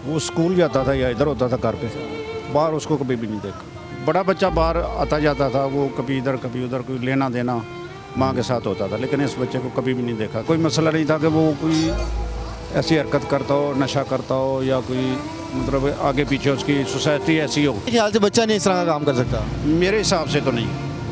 वो स्कूल जाता था या इधर होता था घर पे, बाहर उसको कभी भी नहीं देखा। बड़ा बच्चा बाहर आता जाता था, वो कभी इधर कभी उधर, कोई लेना देना माँ के साथ होता था, लेकिन इस बच्चे को कभी भी नहीं देखा। कोई मसला नहीं था कि वो कोई ऐसी हरकत करता हो, नशा करता हो, या कोई मतलब आगे पीछे उसकी सोसाइटी ऐसी हो। ख्याल से बच्चा नहीं इस तरह का काम कर सकता। मेरे हिसाब से तो नहीं,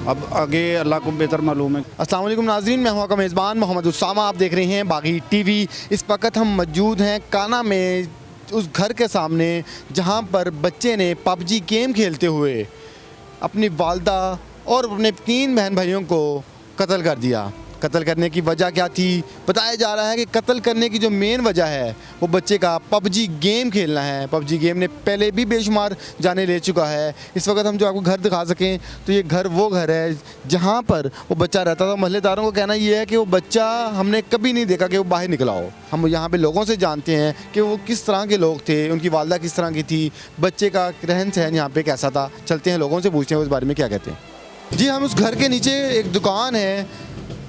अब आगे अल्लाह को बेहतर मालूम है। अस्सलाम वालेकुम नाज़रीन, मैं हूं आपका मेज़बान मोहम्मद उसामा। आप देख रहे हैं बागी टीवी। इस वक्त हम मौजूद हैं काना में, उस घर के सामने जहां पर बच्चे ने पबजी गेम खेलते हुए अपनी वालदा और अपने 3 बहन भाइयों को कत्ल कर दिया। कत्ल करने की वजह क्या थी? बताया जा रहा है कि कत्ल करने की जो मेन वजह है वो बच्चे का पबजी गेम खेलना है। पबजी गेम ने पहले भी बेशुमार जाने ले चुका है। इस वक्त हम जो आपको घर दिखा सकें तो ये घर वो घर है जहाँ पर वो बच्चा रहता था। मोहल्लेदारों का कहना ये है कि वो बच्चा हमने कभी नहीं देखा कि वो बाहर निकला हो। हम यहाँ पे लोगों से जानते हैं कि वो किस तरह के लोग थे, उनकी वालदा किस तरह की थी, बच्चे का रहन सहन यहाँ पे कैसा था। चलते हैं लोगों से पूछते हैं वो इस बारे में क्या कहते हैं। जी, हम उस घर के नीचे एक दुकान है,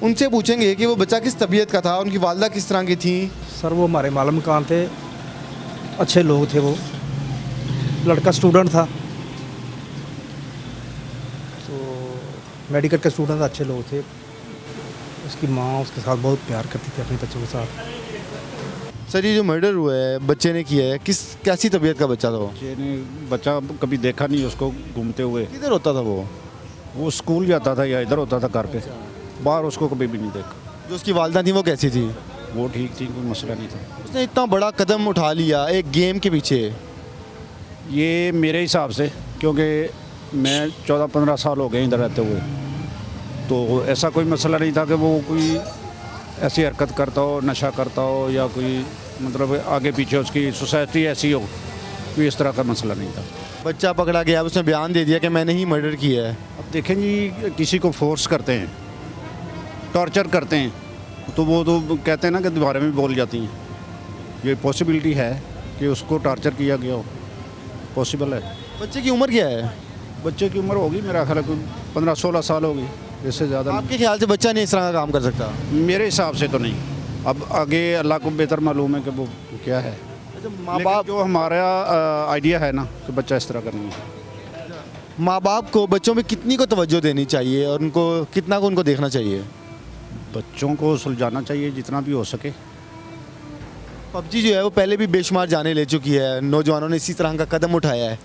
उनसे पूछेंगे कि वो बच्चा किस तबीयत का था, उनकी वालदा किस तरह की थी। सर वो हमारे मालूम मकान थे, अच्छे लोग थे। वो लड़का स्टूडेंट था, तो मेडिकल के स्टूडेंट, अच्छे लोग थे। उसकी माँ उसके साथ बहुत प्यार करती थी, अपने बच्चों के साथ। सर ये जो मर्डर हुआ है बच्चे ने किया है, कैसी तबीयत का बच्चा था वो? बच्चा कभी देखा नहीं उसको घूमते हुए। किधर होता था वो स्कूल जाता था या इधर होता था घर पे, बाहर उसको कभी भी नहीं देखा। जो उसकी वालदा थी वो कैसी थी? वो ठीक थी, कोई मसला नहीं था। उसने इतना बड़ा कदम उठा लिया एक गेम के पीछे। ये मेरे हिसाब से, क्योंकि मैं 14-15 साल हो गए इधर रहते हुए, तो ऐसा कोई मसला नहीं था कि वो कोई ऐसी हरकत करता हो, नशा करता हो, या कोई मतलब आगे पीछे उसकी सोसाइटी ऐसी हो, कोई इस तरह का मसला नहीं था। बच्चा पकड़ा गया, उसने बयान दे दिया कि मैंने ही मर्डर किया है। अब देखें जी, किसी को फोर्स करते हैं, टॉर्चर करते हैं, तो वो तो कहते हैं ना कि दोबारा में बोल जाती हैं। ये पॉसिबिलिटी है कि उसको टॉर्चर किया गया हो, पॉसिबल है। बच्चे की उम्र क्या है? बच्चे की उम्र होगी मेरा ख्याल है कोई 15-16 साल होगी, इससे ज़्यादा नहीं। आपके ख्याल से बच्चा नहीं इस तरह का काम कर सकता? मेरे हिसाब से तो नहीं, अब आगे अल्लाह को बेहतर मालूम है कि वो क्या है। माँ लेकिन बाप जो हमारा आइडिया है ना कि बच्चा इस तरह का नहीं है। माँ बाप को बच्चों में कितनी को तवज्जो देनी चाहिए और उनको कितना को उनको देखना चाहिए? बच्चों को सुलझाना चाहिए जितना भी हो सके। पबजी जो है वो पहले भी बेशुमार जाने ले चुकी है, नौजवानों ने इसी तरह का कदम उठाया है।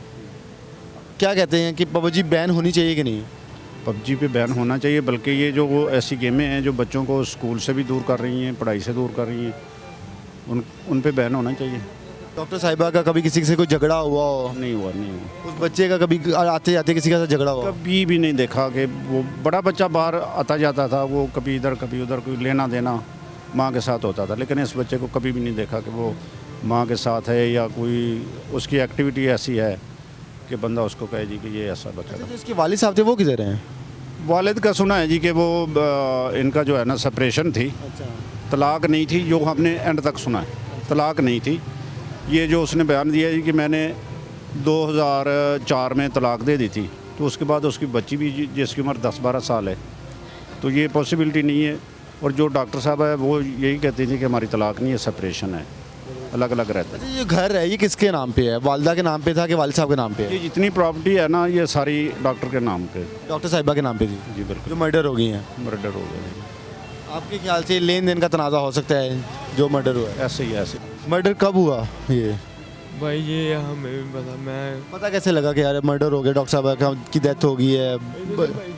क्या कहते हैं कि पबजी बैन होनी चाहिए कि नहीं? पबजी पे बैन होना चाहिए, बल्कि ये जो वो ऐसी गेमें हैं जो बच्चों को स्कूल से भी दूर कर रही हैं, पढ़ाई से दूर कर रही हैं, उन पे बैन होना चाहिए। डॉक्टर साहिबा का कभी किसी से कोई झगड़ा हुआ हो? नहीं हुआ। उस बच्चे का कभी आते जाते किसी के साथ झगड़ा हुआ? कभी भी नहीं देखा कि वो बड़ा बच्चा बाहर आता जाता था, वो कभी इधर कभी उधर, कोई लेना देना माँ के साथ होता था, लेकिन इस बच्चे को कभी भी नहीं देखा कि वो माँ के साथ है या कोई उसकी एक्टिविटी ऐसी है कि बंदा उसको कहे जी कि ये ऐसा बच्चा था। इसके वालिद साहब थे वो किधर हैं? वालिद का सुना है जी कि वो इनका जो है ना सेपरेशन थी, तलाक नहीं थी, जो हमने एंड तक सुना है, तलाक नहीं थी। ये जो उसने बयान दिया जी कि मैंने 2004 में तलाक दे दी थी, तो उसके बाद उसकी बच्ची भी जिसकी उम्र 10-12 साल है, तो ये पॉसिबिलिटी नहीं है। और जो डॉक्टर साहब है वो यही कहते थे कि हमारी तलाक नहीं है, सेपरेशन है, अलग अलग रहते हैं। ये घर है ये किसके नाम पे है? वालदा के नाम पे था कि वालिद साहब के नाम पे है? ये जितनी प्रॉपर्टी है ना, ये सारी डॉक्टर के नाम पे। डॉक्टर साहिबा के नाम पे थी जी बिल्कुल। जो मर्डर हो गई हैं। मर्डर हो गया। आपके ख्याल से लेन देन का तनाज़ा हो सकता है जो मर्डर हुआ है? ऐसे ही ऐसे। मर्डर कब हुआ ये? भाई ये हमें भी पता, मैं पता कैसे लगा कि यार मर्डर हो गया, डॉक्टर साहब की डेथ हो गई है?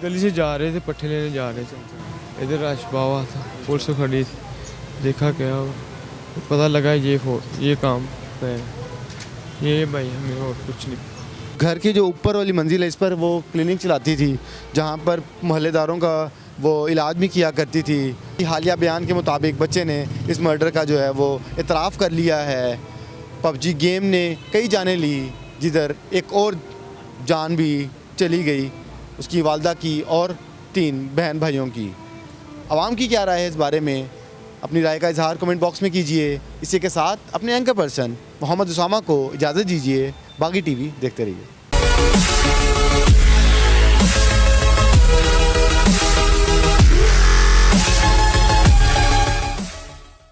गली से जा रहे थे, पट्टे लेने जा रहे थे, इधर रश हुआ था, पुलिस खड़ी थी, देखा क्या पता लगा ये काम है। ये भाई हमें और कुछ नहीं। घर की जो ऊपर वाली मंजिल है इस पर वो क्लिनिक चलाती थी, जहाँ पर मोहल्लेदारों का वो इलाज भी किया करती थी। हालिया बयान के मुताबिक बच्चे ने इस मर्डर का जो है वो इतराफ़ कर लिया है। पबजी गेम ने कई जानें ली, जिधर एक और जान भी चली गई, उसकी वालदा की और 3 बहन भाइयों की। आवाम की क्या राय है इस बारे में? अपनी राय का इजहार कमेंट बॉक्स में कीजिए। इसी के साथ अपने एंकर पर्सन मोहम्मद उसामा को इजाज़त दीजिए। बागी टीवी देखते रहिए।